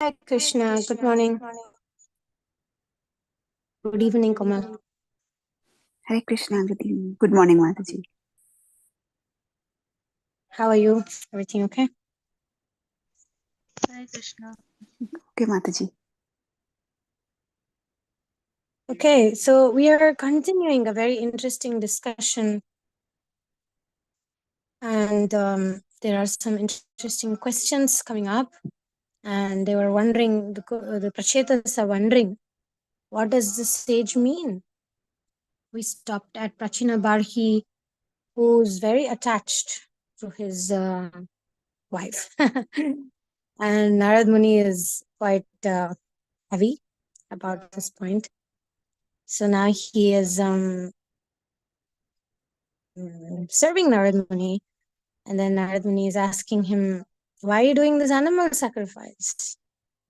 Hi, Krishna. Good morning. Good evening, Kamal. Hare Krishna, good evening. Good morning, Mataji. How are you? Everything okay? Hi Krishna. Okay, Mataji. Okay, so we are continuing a very interesting discussion, and there are some interesting questions coming up. And they were wondering, the Prachetas are wondering, what does this sage mean? We stopped at Prachina Barhi, who's very attached to his wife. And Narad Muni is quite heavy about this point. So now he is serving Narad Muni, and then Narad Muni is asking him, "Why are you doing this animal sacrifice?"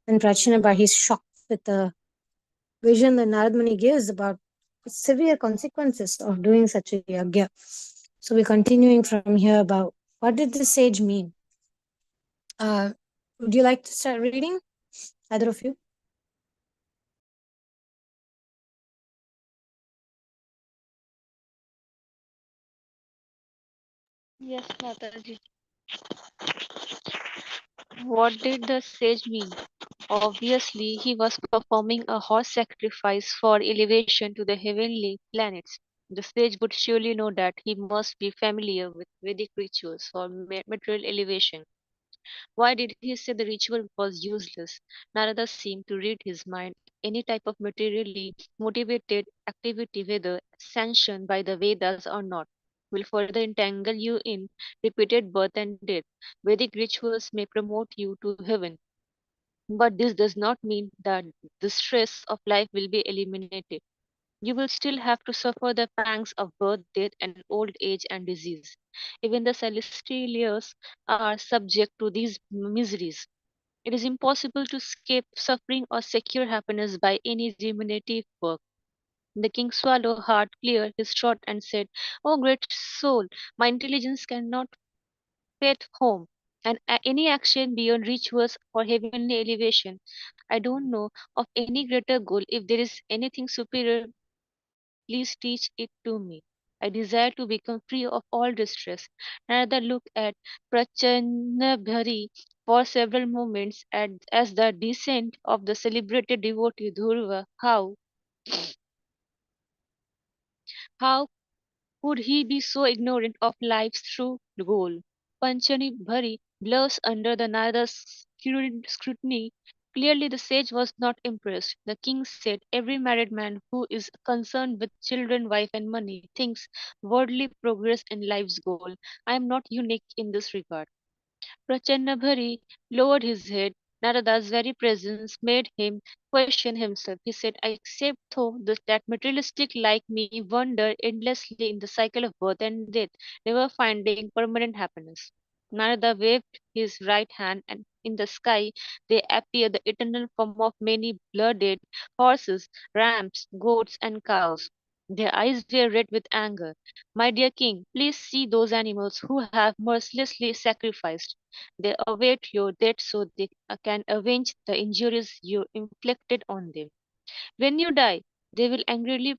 And Prachinabar, he's shocked with the vision that Narad Muni gives about severe consequences of doing such a yagya. So we're continuing from here about what did the sage mean. Would you like to start reading, either of you? Yes, Mataji. What did the sage mean? Obviously, he was performing a horse sacrifice for elevation to the heavenly planets. The sage would surely know that he must be familiar with Vedic rituals for material elevation. Why did he say the ritual was useless? Narada seemed to read his mind. Any type of materially motivated activity, whether sanctioned by the Vedas or not, will further entangle you in repeated birth and death. Vedic rituals may promote you to heaven, but this does not mean that the stress of life will be eliminated. You will still have to suffer the pangs of birth, death, and old age and disease. Even the celestials are subject to these miseries. It is impossible to escape suffering or secure happiness by any remunerative work. The king swallowed hard, cleared his throat, and said, "O great soul, my intelligence cannot fetch home, and any action beyond rituals for heavenly elevation. I don't know of any greater goal. If there is anything superior, please teach it to me. I desire to become free of all distress." Another look at Prachanabhari for several moments as the descent of the celebrated devotee Dhruva. How could he be so ignorant of life's true goal? Panchani Bhari blushed under the Narada's scrutiny. Clearly, the sage was not impressed. The king said, "Every married man who is concerned with children, wife, and money thinks worldly progress in life's goal. I am not unique in this regard." Prachanabhari lowered his head. Narada's very presence made him question himself. He said, "I accept though that materialistic like me wander endlessly in the cycle of birth and death, never finding permanent happiness." Narada waved his right hand, and in the sky there appeared the eternal form of many blooded horses, rams, goats, and cows. Their eyes were red with anger. "My dear king, please see those animals who have mercilessly sacrificed. They await your death so they can avenge the injuries you inflicted on them. When you die, they will angrily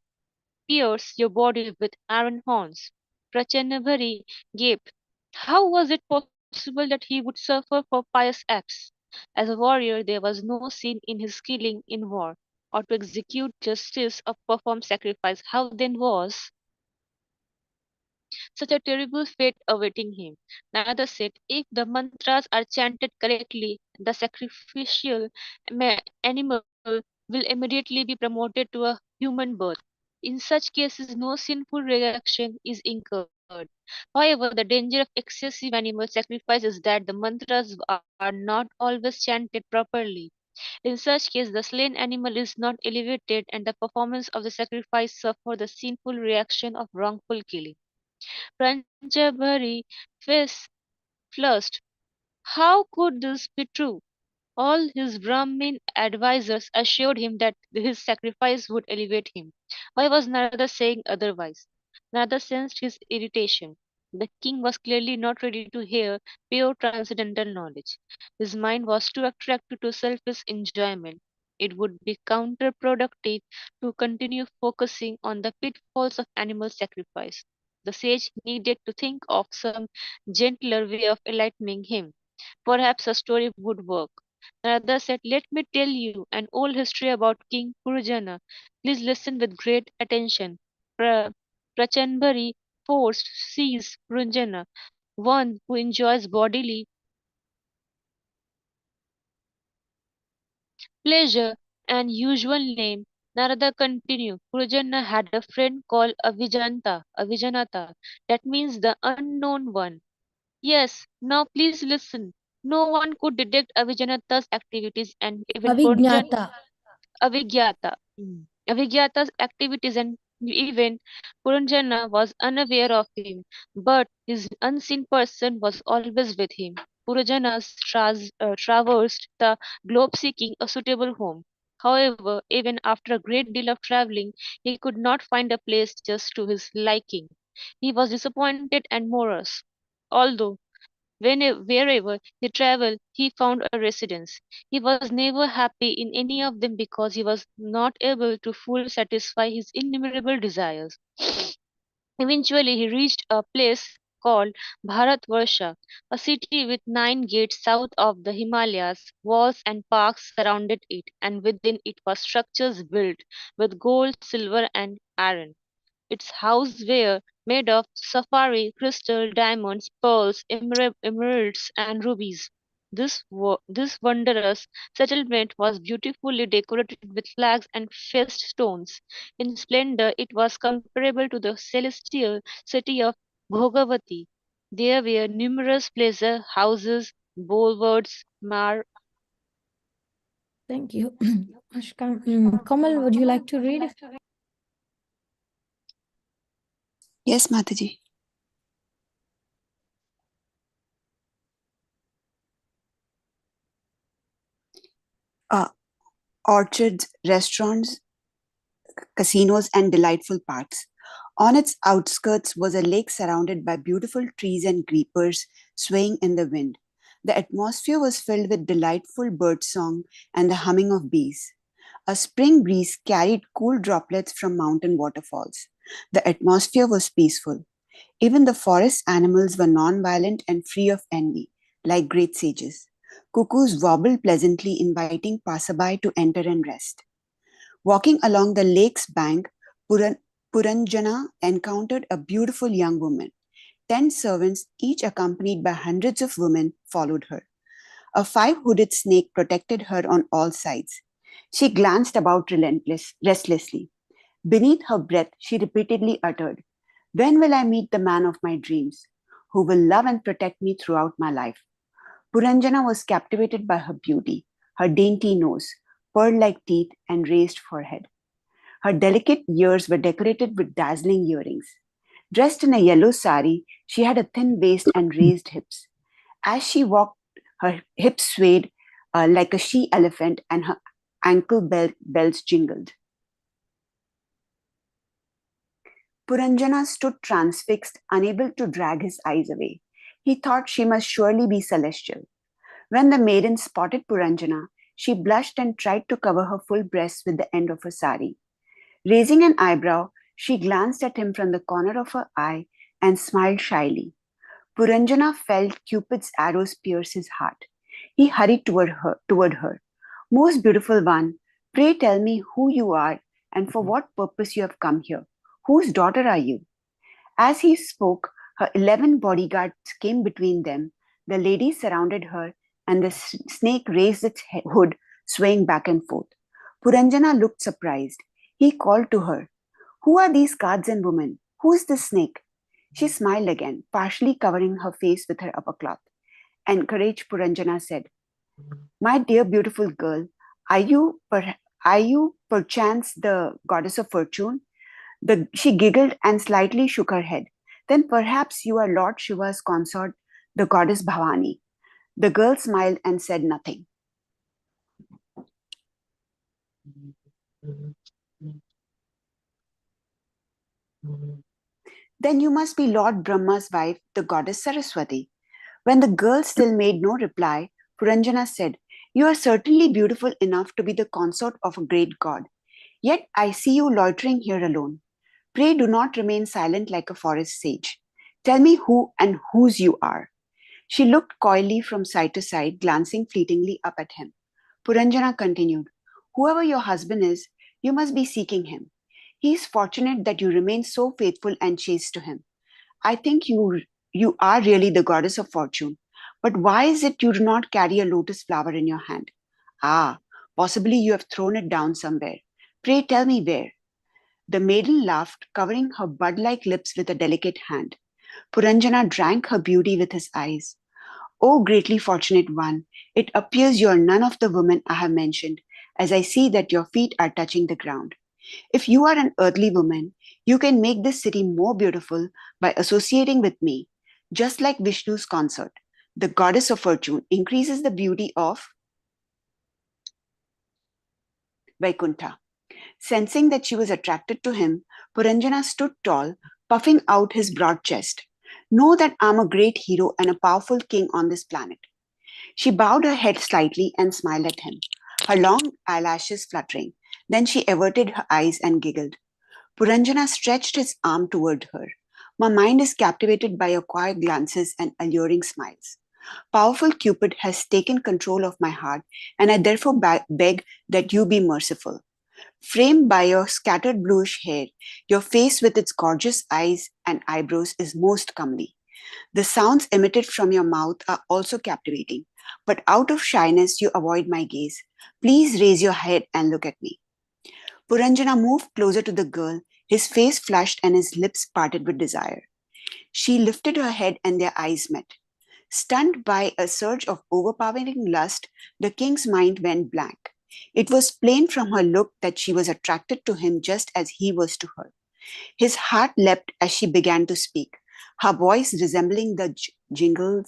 pierce your body with iron horns." Prachanabhari gaped. How was it possible that he would suffer for pious acts? As a warrior, there was no sin in his killing in war, or to execute justice or perform sacrifice. How then was such a terrible fate awaiting him? Narada said, "If the mantras are chanted correctly, the sacrificial animal will immediately be promoted to a human birth. In such cases, no sinful reaction is incurred. However, the danger of excessive animal sacrifice is that the mantras are not always chanted properly. In such case, the slain animal is not elevated, and the performance of the sacrifice suffer the sinful reaction of wrongful killing." Pranjabhari face flushed. How could this be true? All his Brahmin advisers assured him that his sacrifice would elevate him. Why was Narada saying otherwise? Narada sensed his irritation. The king was clearly not ready to hear pure transcendental knowledge. His mind was too attracted to selfish enjoyment. It would be counterproductive to continue focusing on the pitfalls of animal sacrifice. The sage needed to think of some gentler way of enlightening him. Perhaps a story would work. Narada said, "Let me tell you an old history about King Purujana. Please listen with great attention. Pra- Prachanbari forced sees Purujana, one who enjoys bodily pleasure and usual name." Narada continued, "Purujana had a friend called Avijanata. That means the unknown one. Yes, now please listen. No one could detect Avijanata's activities and even Purujana Avignata. Avigyata. Avigyata's activities and even Puranjana was unaware of him, but his unseen person was always with him. Purajana traversed the globe seeking a suitable home. However, even after a great deal of traveling, he could not find a place just to his liking. He was disappointed and morose. Although wherever he traveled, he found a residence. He was never happy in any of them because he was not able to fully satisfy his innumerable desires. Eventually, he reached a place called Bharatvarsha, a city with 9 gates south of the Himalayas. Walls and parks surrounded it, and within it were structures built with gold, silver, and iron. Its houses were made of sapphire, crystal, diamonds, pearls, emeralds, and rubies. This wondrous settlement was beautifully decorated with flags and festoons. In splendor, it was comparable to the celestial city of Bhogavati. There were numerous pleasure houses, boulevards, Thank you. Ashkan, Kamal, would you like to read? Yes, Mataji. Orchards, restaurants, casinos, and delightful parks. On its outskirts was a lake surrounded by beautiful trees and creepers swaying in the wind. The atmosphere was filled with delightful birdsong and the humming of bees. A spring breeze carried cool droplets from mountain waterfalls. The atmosphere was peaceful. Even the forest animals were non-violent and free of envy, like great sages. Cuckoos wobbled pleasantly, inviting passerby to enter and rest. Walking along the lake's bank, Puranjana encountered a beautiful young woman. 10 servants, each accompanied by hundreds of women, followed her. A five-hooded snake protected her on all sides. She glanced about restlessly. Beneath her breath, she repeatedly uttered, "When will I meet the man of my dreams, who will love and protect me throughout my life?" Puranjana was captivated by her beauty, her dainty nose, pearl-like teeth, and raised forehead. Her delicate ears were decorated with dazzling earrings. Dressed in a yellow sari, she had a thin waist and raised hips. As she walked, her hips swayed like a she elephant and her bells jingled. Puranjana stood transfixed, unable to drag his eyes away. He thought she must surely be celestial. When the maiden spotted Puranjana, she blushed and tried to cover her full breasts with the end of her sari. Raising an eyebrow, she glanced at him from the corner of her eye and smiled shyly. Puranjana felt Cupid's arrows pierce his heart. He hurried toward her. "Most beautiful one, pray tell me who you are and for what purpose you have come here. Whose daughter are you?" As he spoke, her 11 bodyguards came between them. The lady surrounded her, and the snake raised its hood, swaying back and forth. Puranjana looked surprised. He called to her, "Who are these guards and women? Who is this snake?" She smiled again, partially covering her face with her upper cloth. Encouraged, Puranjana said, "My dear beautiful girl, are you, are you perchance the goddess of fortune?" She giggled and slightly shook her head. "Then perhaps you are Lord Shiva's consort, the goddess Bhavani." The girl smiled and said nothing. Then you must be Lord Brahma's wife, the goddess Saraswati. When the girl still made no reply, Puranjana said, You are certainly beautiful enough to be the consort of a great god. Yet I see you loitering here alone. Pray do not remain silent like a forest sage. Tell me who and whose you are. She looked coyly from side to side, glancing fleetingly up at him. Puranjana continued, Whoever your husband is, you must be seeking him. He is fortunate that you remain so faithful and chaste to him. I think you are really the goddess of fortune. But why is it you do not carry a lotus flower in your hand? Ah, possibly you have thrown it down somewhere. Pray tell me where. The maiden laughed, covering her bud-like lips with a delicate hand. Puranjana drank her beauty with his eyes. O greatly fortunate one, it appears you are none of the women I have mentioned, as I see that your feet are touching the ground. If you are an earthly woman, you can make this city more beautiful by associating with me, just like Vishnu's consort. The goddess of fortune increases the beauty of Vaikuntha. Sensing that she was attracted to him, Puranjana stood tall, puffing out his broad chest. Know that I'm a great hero and a powerful king on this planet. She bowed her head slightly and smiled at him, her long eyelashes fluttering. Then she averted her eyes and giggled. Puranjana stretched his arm toward her. My mind is captivated by your quiet glances and alluring smiles. Powerful Cupid has taken control of my heart, and I therefore beg that you be merciful. Framed by your scattered bluish hair, your face with its gorgeous eyes and eyebrows is most comely. The sounds emitted from your mouth are also captivating, but out of shyness you avoid my gaze. Please raise your head and look at me. Puranjana moved closer to the girl, his face flushed and his lips parted with desire. She lifted her head and their eyes met. Stunned by a surge of overpowering lust, the king's mind went blank. It was plain from her look that she was attracted to him just as he was to her. His heart leapt as she began to speak, her voice resembling the jingling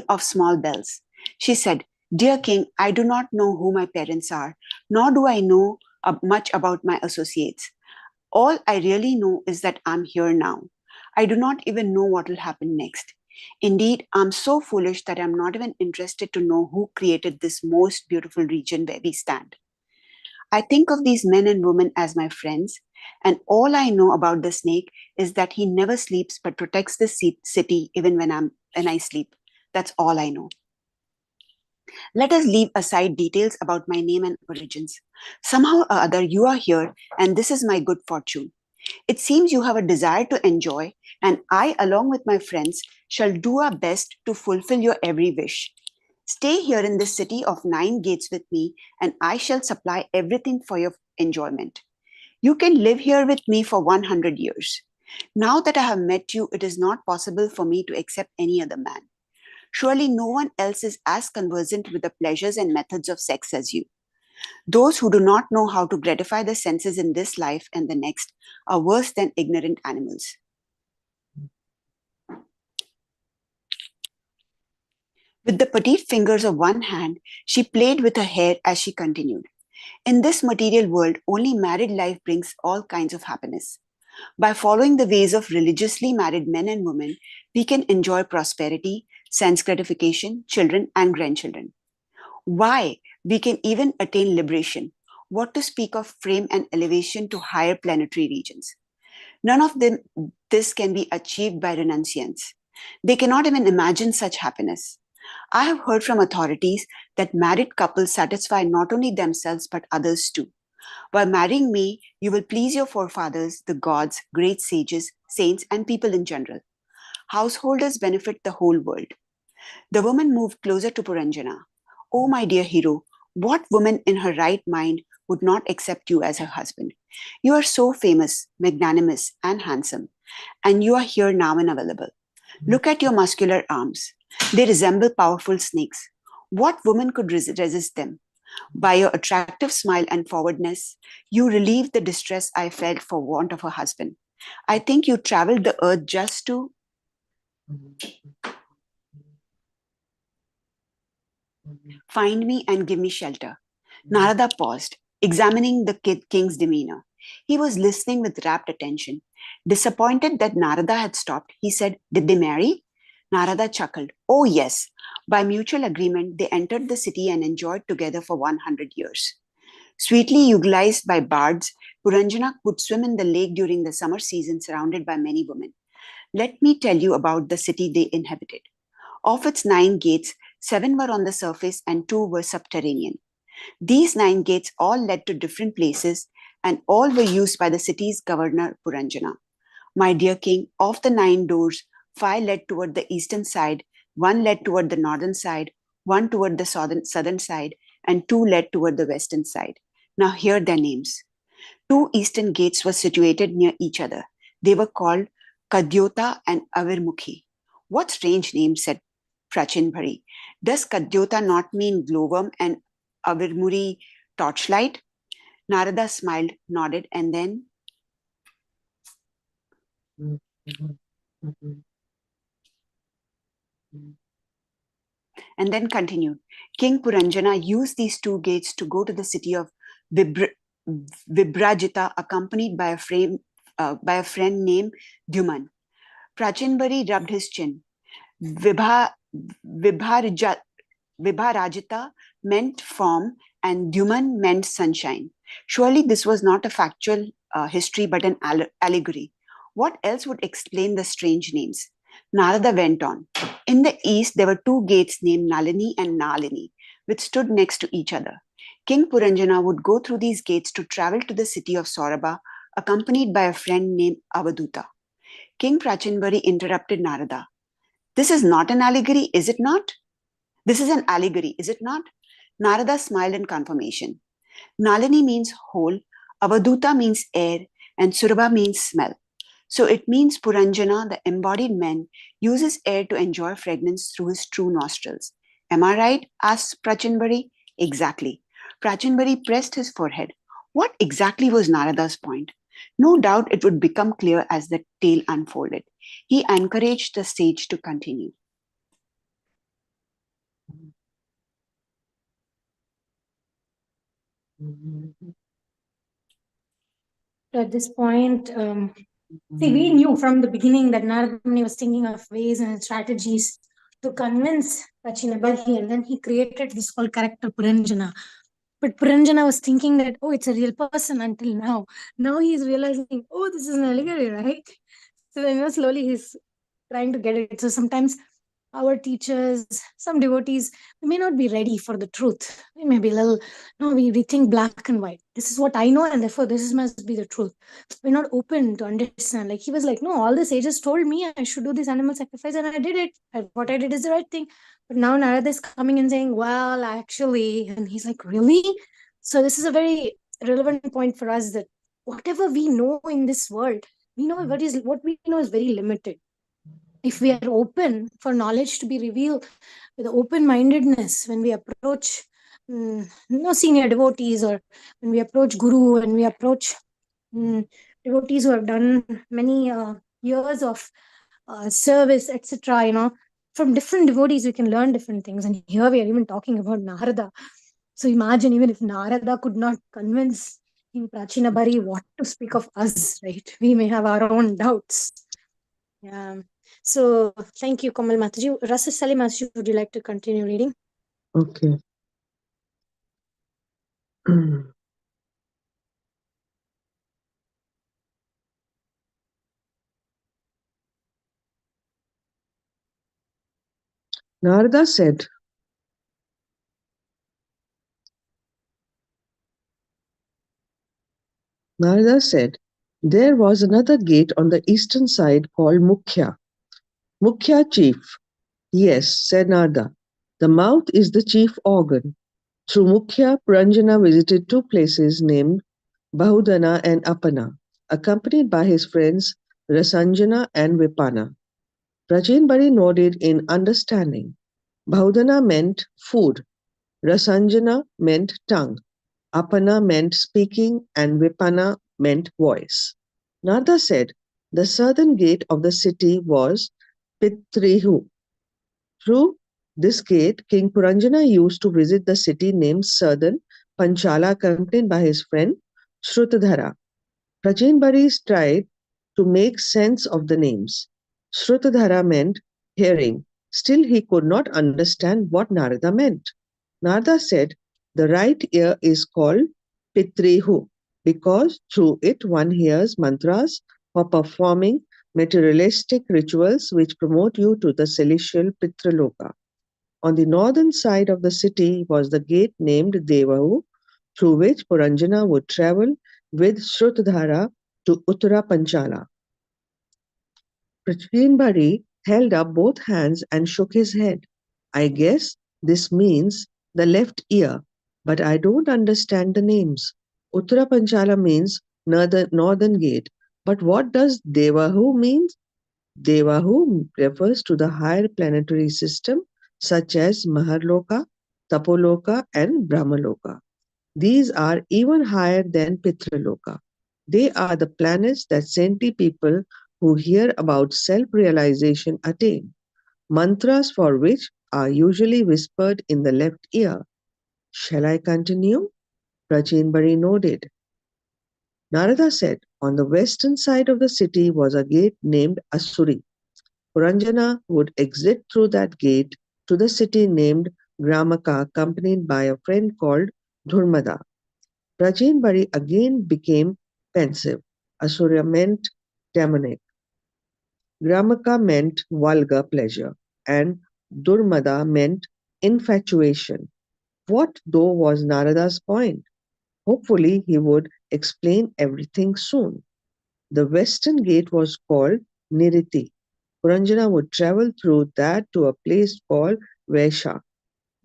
of small bells. She said, Dear king, I do not know who my parents are, nor do I know much about my associates. All I really know is that I'm here now. I do not even know what will happen next. Indeed, I'm so foolish that I'm not even interested to know who created this most beautiful region where we stand. I think of these men and women as my friends, and all I know about the snake is that he never sleeps but protects the city even when I sleep. That's all I know. Let us leave aside details about my name and origins. Somehow or other, you are here, and this is my good fortune. It seems you have a desire to enjoy, and I, along with my friends, shall do our best to fulfill your every wish. Stay here in this city of 9 gates with me, and I shall supply everything for your enjoyment. You can live here with me for 100 years. Now that I have met you, it is not possible for me to accept any other man. Surely no one else is as conversant with the pleasures and methods of sex as you. Those who do not know how to gratify the senses in this life and the next are worse than ignorant animals. With the petite fingers of one hand, she played with her hair as she continued. In this material world, only married life brings all kinds of happiness. By following the ways of religiously married men and women, we can enjoy prosperity, sense gratification, children and grandchildren. Why? We can even attain liberation. What to speak of fame and elevation to higher planetary regions? None of this can be achieved by renunciants. They cannot even imagine such happiness. I have heard from authorities that married couples satisfy not only themselves but others too. By marrying me, you will please your forefathers, the gods, great sages, saints, and people in general. Householders benefit the whole world. The woman moved closer to Puranjana. Oh, my dear hero, what woman in her right mind would not accept you as her husband? You are so famous, magnanimous, and handsome, and you are here now and available. Look at your muscular arms. They resemble powerful snakes. What woman could resist them? By your attractive smile and forwardness, you relieve the distress I felt for want of a husband. I think you traveled the earth just to find me and give me shelter. Narada paused, examining the king's demeanor. He was listening with rapt attention, Disappointed that Narada had stopped, he said, "Did they marry?" Narada chuckled. "Oh, yes. By mutual agreement, they entered the city and enjoyed together for 100 years. Sweetly utilized by bards, Puranjana would swim in the lake during the summer season, surrounded by many women. Let me tell you about the city they inhabited. Of its 9 gates, 7 were on the surface and 2 were subterranean. These 9 gates all led to different places, and all were used by the city's governor, Puranjana. My dear king, of the 9 doors, 5 led toward the eastern side, 1 led toward the northern side, 1 toward the southern side, and 2 led toward the western side. Now hear their names. 2 eastern gates were situated near each other. They were called Kadyota and Avirmukhi. What strange names, said Prachinbhari. Does Kadyota not mean glowworm and Avirmuri torchlight? Narada smiled, nodded, and then continued. King Puranjana used these 2 gates to go to the city of Vibrajita, accompanied by a friend named Dyuman. Prachinbhari rubbed his chin. Vibharajita meant form and Dyuman meant sunshine. Surely this was not a factual history but an allegory. What else would explain the strange names? Narada went on. In the east, there were 2 gates named Nalini and Nalini, which stood next to each other. King Puranjana would go through these gates to travel to the city of Saurabha, accompanied by a friend named Avaduta. King Prachinbhari interrupted Narada. This is not an allegory, is it not? This is an allegory, is it not? Narada smiled in confirmation. Nalini means whole, Avaduta means air, and Surabha means smell. So it means Puranjana, the embodied man, uses air to enjoy fragrance through his true nostrils. Am I right? Asked Prachinbhari. Exactly. Prachinbhari pressed his forehead. What exactly was Narada's point? No doubt it would become clear as the tale unfolded. He encouraged the sage to continue. At this point, see, we knew from the beginning that Narada Muni was thinking of ways and strategies to convince Prachinabhari, and then he created this whole character Puranjana. But Puranjana was thinking that, oh, it's a real person until now. Now he's realizing, oh, this is an allegory, right? So then, slowly he's trying to get it. So sometimes our teachers, some devotees, we may not be ready for the truth. We may be a little, no, we think black and white. This is what I know, and therefore this must be the truth. We're not open to understand. Like he was like, no, all the sages told me I should do this animal sacrifice, and I did it. What I did is the right thing. But now Narada is coming and saying, well, actually, and he's like, really? So this is a very relevant point for us, that whatever we know in this world, we know what we know is very limited. If we are open for knowledge to be revealed with open-mindedness, when we approach senior devotees, or when we approach guru, and we approach devotees who have done many years of service, etc., from different devotees we can learn different things. And here we are even talking about Narada. So imagine, even if Narada could not convince in Prachinabhari, what to speak of us, right? We may have our own doubts. Yeah. So thank you, Komal Mataji. Rasa Salim, would you like to continue reading? Okay. Narada said, there was another gate on the eastern side called Mukhya. Mukhya, chief. Yes, said Narada. The mouth is the chief organ. Through Mukhya, Puranjana visited 2 places named Bahudana and Apana, accompanied by his friends Rasanjana and Vipana. Prachinbhari nodded in understanding. Bahudana meant food, Rasanjana meant tongue, Apana meant speaking, and Vipana meant voice. Narada said the southern gate of the city was Pitrihu. Through this gate, King Puranjana used to visit the city named Southern Panchala, accompanied by his friend Shrutadhara. Prachinbhari tried to make sense of the names. Shrutadhara meant hearing. Still, he could not understand what Narada meant. Narada said, the right ear is called Pitrihu because through it one hears mantras for performing materialistic rituals which promote you to the celestial Pitraloka. On the northern side of the city was the gate named Devahu, through which Puranjana would travel with Shrutadhara to Uttara Panchala. Prachinbari held up both hands and shook his head. I guess this means the left ear, but I don't understand the names. Uttara Panchala means northern gate, but what does Devahu mean? Devahu refers to the higher planetary system such as Maharloka, Tapoloka, and Brahmaloka. These are even higher than Pitraloka. They are the planets that saintly people who hear about self-realization attain, mantras for which are usually whispered in the left ear. Shall I continue? Prachinbari nodded. Narada said, on the western side of the city was a gate named Asuri. Puranjana would exit through that gate to the city named Gramaka, accompanied by a friend called Dhurmada. Prachinbari again became pensive. Asura meant demonic. Gramaka meant vulgar pleasure, and Durmada meant infatuation. What, though, was Narada's point? Hopefully, he would explain everything soon. The western gate was called Niriti. Puranjana would travel through that to a place called Vaisha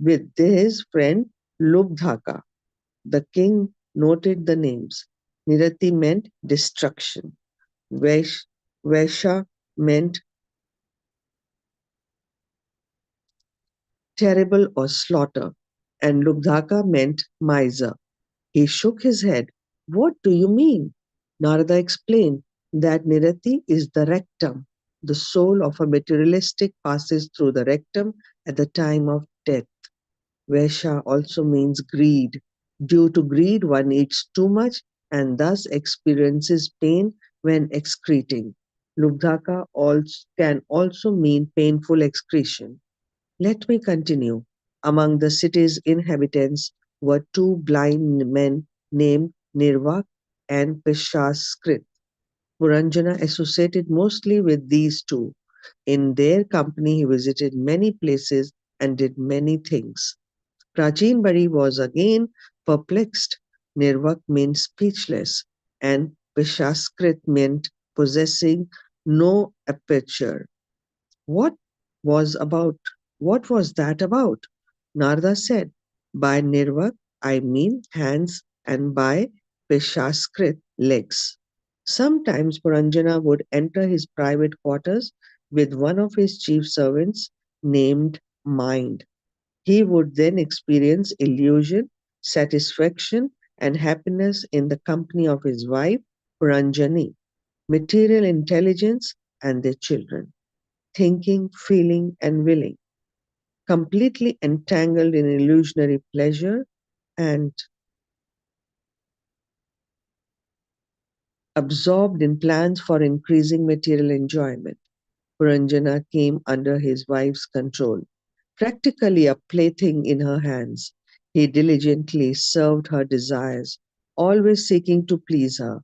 with his friend Lubdhaka. The king noted the names. Nirati meant destruction. Vaisha meant terrible or slaughter, and Lubdhaka meant miser. He shook his head. What do you mean? Narada explained that Nirati is the rectum. The soul of a materialistic passes through the rectum at the time of death. Vaisha also means greed. Due to greed, one eats too much and thus experiences pain when excreting. Lubdhaka can also mean painful excretion. Let me continue. Among the city's inhabitants were two blind men named Nirvak and Pishaskrit. Puranjana associated mostly with these two. In their company, he visited many places and did many things. Prachinbari was again perplexed. Nirvak meant speechless, and Pishaskrit meant possessing no aperture. What was about what was that about? Narada said, by Nirvak I mean hands and by Pishaskrit legs. Sometimes Puranjana would enter his private quarters with one of his chief servants named Mind. He would then experience illusion, satisfaction, and happiness in the company of his wife, Puranjani, material intelligence, and their children, thinking, feeling, and willing, completely entangled in illusionary pleasure and absorbed in plans for increasing material enjoyment. Puranjana came under his wife's control, practically a plaything in her hands. He diligently served her desires, always seeking to please her.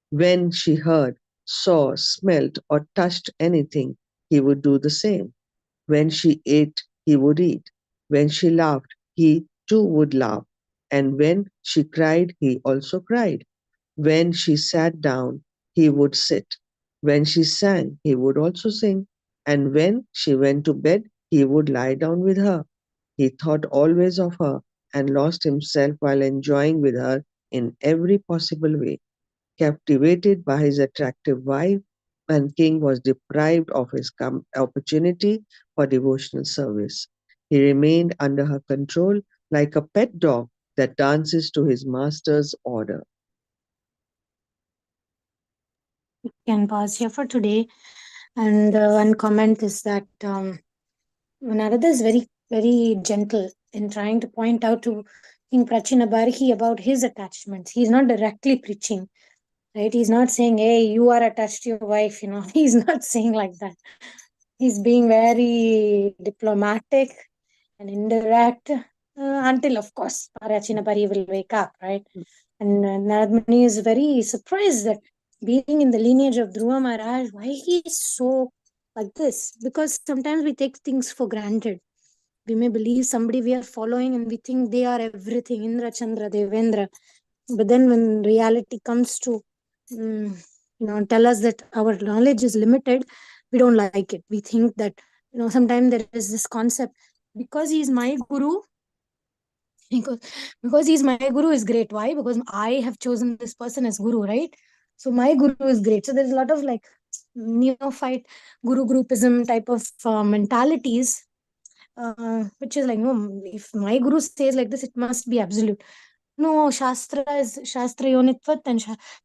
When she heard, saw, smelt, or touched anything, he would do the same. When she ate, he would eat. When she laughed, he too would laugh. And when she cried, he also cried. When she sat down, he would sit. When she sang, he would also sing. And when she went to bed, he would lie down with her. He thought always of her and lost himself while enjoying with her in every possible way. Captivated by his attractive wife, and king was deprived of his opportunity for devotional service. He remained under her control like a pet dog that dances to his master's order. We can pause here for today. And one comment is that Narada is very, very gentle in trying to point out to King Prachinabarhi about his attachments. He is not directly preaching. right? He's not saying, hey, you are attached to your wife, he's not saying like that. He's being very diplomatic and indirect, until, of course, Parachinapari will wake up, right? And Narad Muni is very surprised that being in the lineage of Dhruva Maharaj, why he is so like this. Because sometimes we take things for granted. We may believe somebody we are following and we think they are everything, Indra, Chandra, Devendra. But then when reality comes to tell us that our knowledge is limited, we don't like it. We think that sometimes there is this concept, because he is my guru, because he's my guru is great. Why? Because I have chosen this person as guru, right? So my guru is great. So there's a lot of like neophyte guru groupism type of mentalities, which is like, no, if my guru says like this, it must be absolute. No, Shastra is Shastra Yonitvat and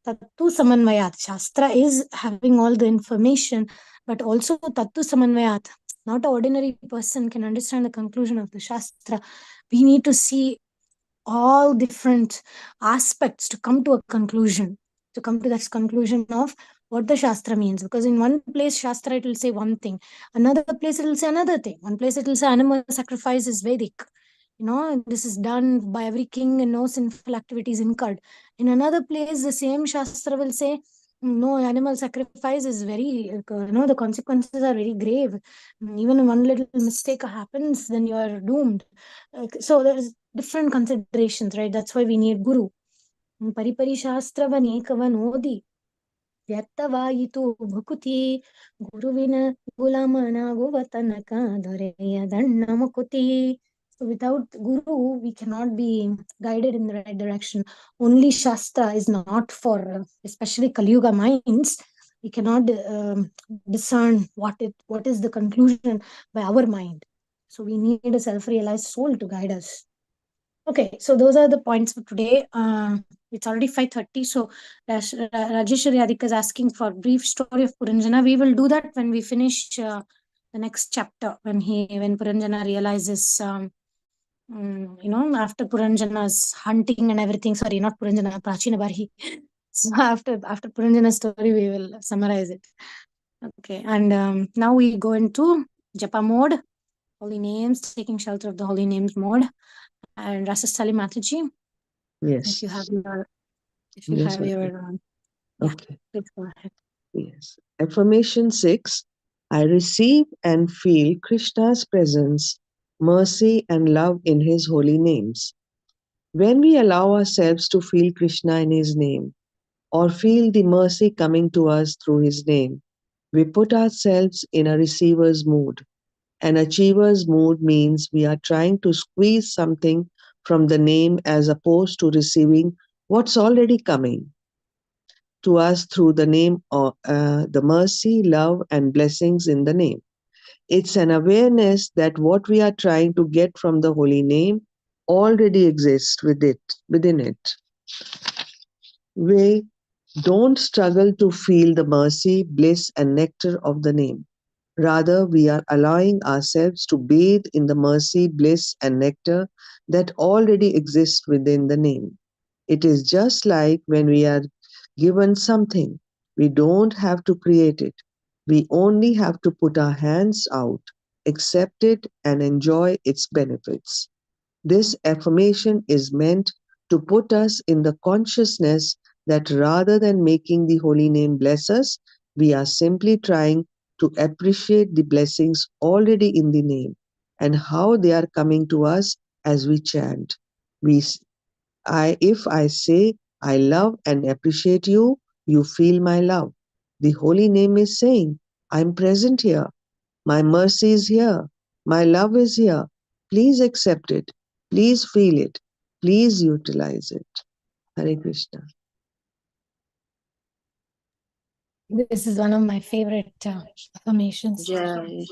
Tattu Samanvayat. Shastra is having all the information, but also Tattu Samanvayat. Not an ordinary person can understand the conclusion of the Shastra. We need to see all different aspects to come to a conclusion, to come to that conclusion of what the Shastra means. Because in one place, Shastra, it will say one thing. Another place, it will say another thing. One place, it will say animal sacrifice is Vedic. This is done by every king and no sinful activities incurred. In another place, the same Shastra will say, no, animal sacrifice is very, the consequences are very grave. Even if one little mistake happens, then you are doomed. So there's different considerations, right? That's why we need Guru. Paripari Shastravanekavan Odi. ವ್ಯಕ್ತವಾಯಿತು ಭಕುತಿ ಗುರುವಿನ ಗುಲಾಮನಾಗುವ ತನಕ ದೊರೆಯ ದಣ್ಣ ಮುಕುತಿ. So without Guru, we cannot be guided in the right direction. Only Shastra is not for, especially Kali Yuga minds. We cannot discern what is the conclusion by our mind. So we need a self-realized soul to guide us. Okay, so those are the points for today. It's already 5:30, so Rajeshwari Adhika is asking for a brief story of Puranjana. We will do that when we finish the next chapter, when Puranjana realizes, after Puranjana's hunting and everything. Sorry, not Puranjana, Prachinabari. So after Puranjana's story, we will summarize it. Okay, and now we go into Japa mode, holy names, taking shelter of the holy names mode. And Rasastali Mataji, Yes. if you have Yes, your okay. please go ahead. Yes. Affirmation 6. I receive and feel Krishna's presence, mercy, and love in his holy names. When we allow ourselves to feel Krishna in his name, or feel the mercy coming to us through his name, we put ourselves in a receiver's mood. An achiever's mood means we are trying to squeeze something from the name as opposed to receiving what's already coming to us through the name of the mercy, love, and blessings in the name. It's an awareness that what we are trying to get from the holy name already exists within it. We don't struggle to feel the mercy, bliss, and nectar of the name. Rather, we are allowing ourselves to bathe in the mercy, bliss, and nectar that already exists within the name. It is just like when we are given something. We don't have to create it. We only have to put our hands out, accept it, and enjoy its benefits. This affirmation is meant to put us in the consciousness that rather than making the holy name bless us, we are simply trying to appreciate the blessings already in the name and how they are coming to us as we chant. If I say, I love and appreciate you, you feel my love. The holy name is saying, I'm present here. My mercy is here. My love is here. Please accept it. Please feel it. Please utilize it. Hare Krishna. This is one of my favorite affirmations. Jai